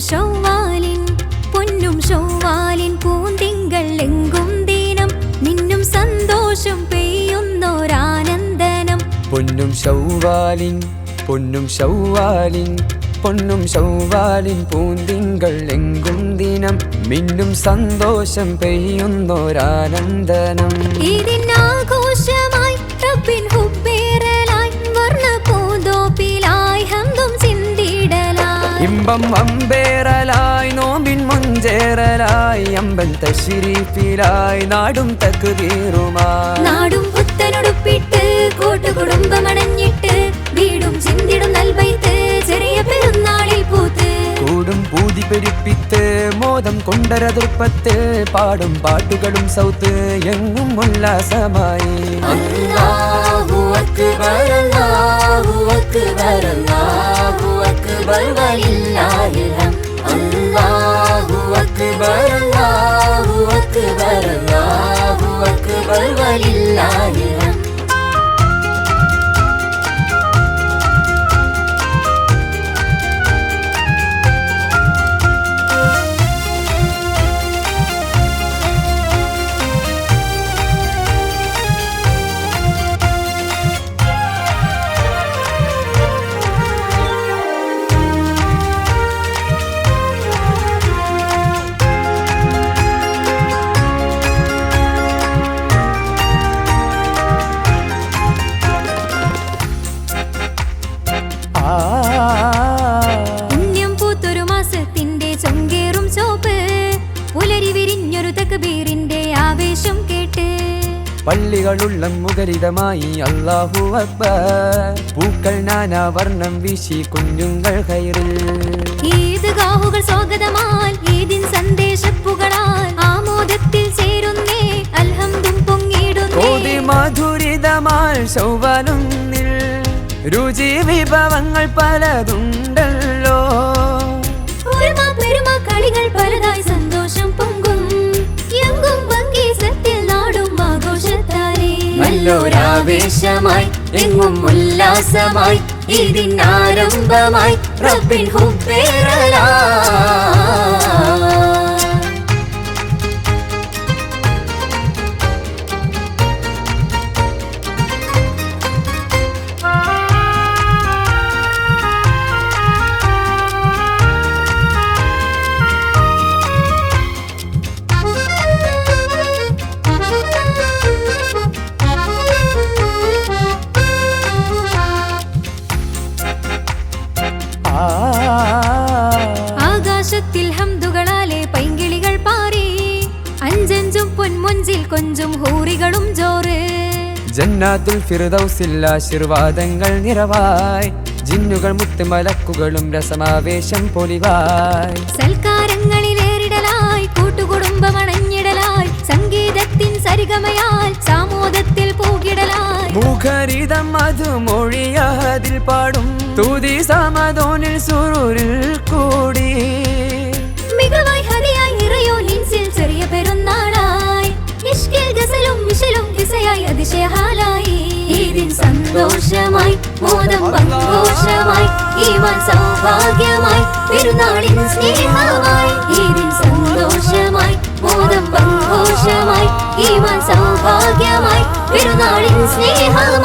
ശൗവാലിൻ പൂന്തിങ്കൾ എങ്കും ദിനം മിന്നും സന്തോഷം പെയ്യുന്നോരാനന്ദനം. പൊന്നും ശൗവാലിൻ പൂന്തിങ്കൾ എങ്കും ദിനം മിന്നും സന്തോഷം പെയ്യുന്നോരാനന്ദനം. ഇതിനാഘോഷമായി റബ്ബിൻ ഹുബ്ബേറലായി വർണ്ണ പൂന്തോപ്പിലായി ഹംദും ചിന്തിടലായി ഇമ്പം അമ്പേറലായി നോമ്പിൻ മുഞ്ചേറലായി അമ്പൻ തശ്രീഫിലായി നാടും തക്ബീറുമായി നാടും പുത്തനുടുപ്പിട്ട് കൂട്ടുകുടുംബമണഞ്ഞിട്ട് വീടും ചിന്തിടും നൽബൈത്ത് ചെറിയ പെരുന്നാളിൽ പൂത്ത് കൂടും പൂതി പെരുപ്പിത്ത് മോദം കൊണ്ടരതുർപ്പത്ത് പാടും പാട്ടുകളും സൗത്ത് എങ്ങും ഉല്ലാസമായി. അല്ലാഹു അക്ബർ അല്ലാഹു അക്ബർ അല്ലാഹു അക്ബർ വലില്ലാഹിൽ ഹംദ്. അല്ലാഹു അക്ബർ അല്ലാഹു അക്ബർ അല്ലാഹു അക്ബർ വലില്ലാഹിൽ ഹംദ്. പുണ്യം പൂത്തൊരു മാസത്തിന്റെ ചൊങ്കേറും ചോപ്പ് പുലരി വിരിഞ്ഞൊരു തക്ബീറിന്റെ ആവേശം കേട്ട് പള്ളികളുള്ള മുഖരിതമായി അല്ലാഹു അക്ബർ പൂക്കൾ നാനാവർണ്ണം വീശി കുഞ്ഞുങ്ങൾ ഖൈറിൽ ഈദ്ഗാഹുകൾ സ്വാഗതമാൽ ഈദിൻ സന്ദേശപ്പുകളാൽ ആമോദത്തിൽ ചേരുന്നേ അൽഹംദും പൊങ്ങിടുന്നേ കോതി മധുരിതമാൽ ശൗവാലൊന്നിൽ രുചി വിഭവങ്ങൾ പലതുണ്ടല്ലോ പെരുമ കളികൾ പലതായി സന്തോഷം പൊങ്കും എങ്കും ഭംഗീസത്തിൽ നാടും ആഘോഷത്താലേ നല്ലൊരാവേശമായി എങ്ങും ഉല്ലാസമായി ഇതിൻ ആരംഭമായി റബ്ബിൻ ഹുബ്ബേറലായി. ആകാശത്തിൽ ഹംദുകളാലെ പൈങ്കിളികൾ പാറി അഞ്ചഞ്ചും പൊന്മൊഞ്ചിൽ കൊഞ്ചും ഹൂറികളും ജോറ് ജന്നാത്തുൽ ഫിർദൗസിൽ ആശീർവാദങ്ങൾ നിറവായി ജിന്നുകൾ മുത്ത് മലക്കുകളും രസമാവേശം പൊലിവായി സൽക്കാരങ്ങളിലേറിടലായി കൂട്ടുകുടുംബമണഞ്ഞിടലായി സംഗീതത്തിൻ സരിഗമയാൽ സാമോദത്തിൽ പൂകിടലായി മുഖരിതം മധുമൊഴിയാതിൽ പാടും തുതി സമതോനിൽ സുരൂരിൽ കൂടി മികവായി ഹരിയായി ഇറയോലിൻസിൽ ചെറിയ പെരുന്നാളായി ഇഷ്കിൽ ഗസലും വിശലും കിസയായി അതിശയഹാലായി ഈദിൻ സന്തോഷമായി മോദം പങ്കോഷമായി ഈമാൻ സൗഭാഗ്യമായി പെരുന്നാളിൻ സ്നേഹമായി ഈദിൻ സന്തോഷമായി മോദം പങ്കോഷമായി ഈമാൻ സൗഭാഗ്യമായി പെരുന്നാളിൻ സ്നേഹമായി.